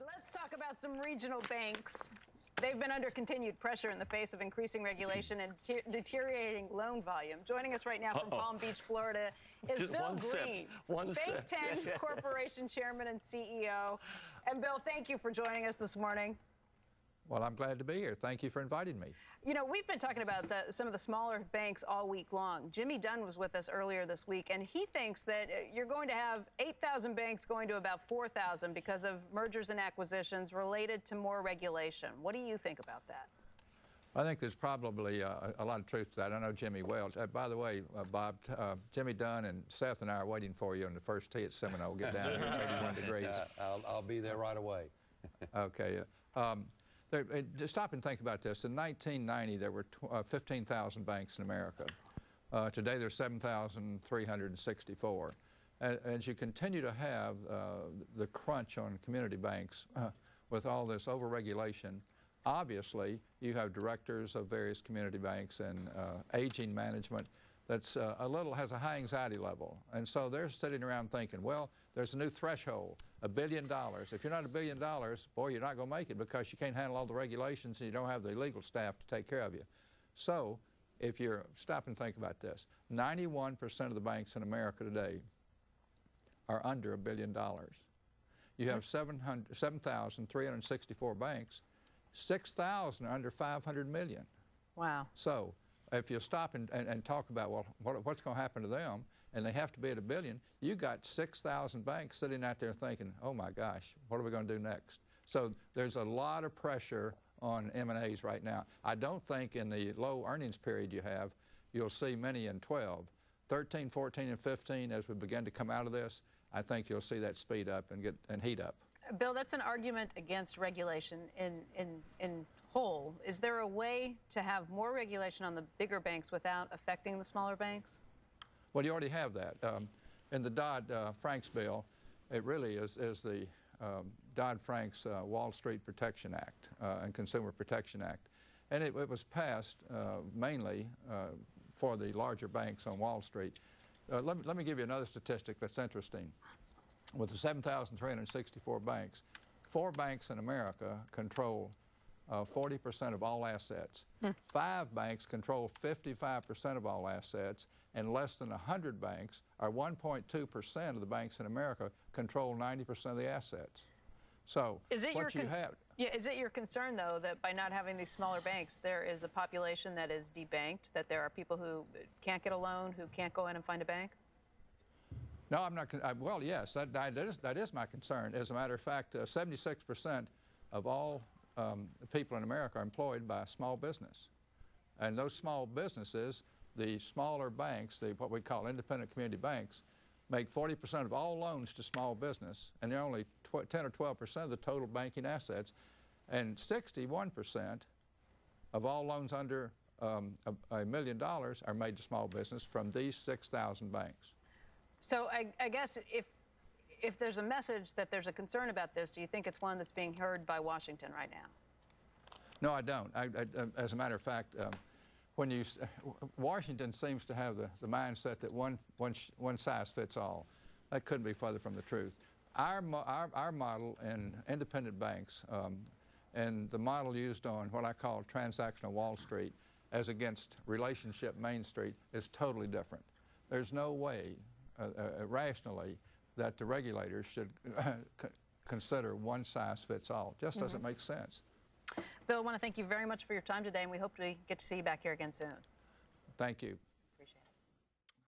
Let's talk about some regional banks. They've been under continued pressure in the face of increasing regulation and deteriorating loan volume. Joining us right now from Palm Beach, Florida, is Just Bill Greene, Bank 10 Corporation Chairman and CEO. And Bill, thank you for joining us this morning. Well, I'm glad to be here. Thank you for inviting me. You know, we've been talking about some of the smaller banks all week long. Jimmy Dunn was with us earlier this week, and he thinks that you're going to have 8,000 banks going to about 4,000 because of mergers and acquisitions related to more regulation. What do you think about that? I think there's probably a lot of truth to that. I know Jimmy well. By the way, Bob, Jimmy Dunn and Seth and I are waiting for you on the first tee at Seminole. Get down here, it's 81 degrees. I'll be there right away. Okay. Just stop and think about this. In 1990, there were 15,000 banks in America. Today, there's 7,364. As you continue to have the crunch on community banks with all this overregulation, obviously, you have directors of various community banks and aging management that's has a high anxiety level. And so they're sitting around thinking, well, there's a new threshold, $1 billion. If you're not $1 billion, boy, you're not going to make it because you can't handle all the regulations and you don't have the legal staff to take care of you. So if you're, stop and think about this, 91% of the banks in America today are under $1 billion. You have 7,364 banks, 6,000 are under 500 million. Wow. So if you stop and talk about, well, what's going to happen to them, and they have to be at $1 billion, you got 6,000 banks sitting out there thinking, oh my gosh, what are we going to do next? So there's a lot of pressure on M&As right now. I don't think in the low earnings period you have, you'll see many in 12. 13, 14, and 15, as we begin to come out of this, I think you'll see that speed up and heat up. Bill, that's an argument against regulation in whole. Is there a way to have more regulation on the bigger banks without affecting the smaller banks? Well, you already have that. In the Dodd-Franks bill, it really is the Dodd-Franks Wall Street Protection Act and Consumer Protection Act. And it was passed mainly for the larger banks on Wall Street. Let me give you another statistic that's interesting. With the 7,364 banks, 4 banks in America control 40% of all assets. 5 banks control 55% of all assets, and less than 100 banks, or 1.2% of the banks in America, control 90% of the assets. So is it what you have... Yeah, is it your concern, though, that by not having these smaller banks, there is a population that is debanked, that there are people who can't get a loan, who can't go in and find a bank? No, I'm not. Well, yes, that is my concern. As a matter of fact, 76% of all people in America are employed by a small business. And those small businesses, the smaller banks, what we call independent community banks, make 40% of all loans to small business, and they're only 10 or 12% of the total banking assets, and 61% of all loans under $1 million are made to small business from these 6,000 banks. So I guess if there's a message that there's a concern about this, do you think it's one that's being heard by Washington right now? No, I don't. As a matter of fact, Washington seems to have the mindset that one size fits all. That couldn't be further from the truth. Our model in independent banks and the model used on what I call transactional Wall Street as against relationship Main Street is totally different. There's no way rationally that the regulators should consider one size fits all. Just doesn't make sense. Bill, I want to thank you very much for your time today, and we hope to get to see you back here again soon. Thank you.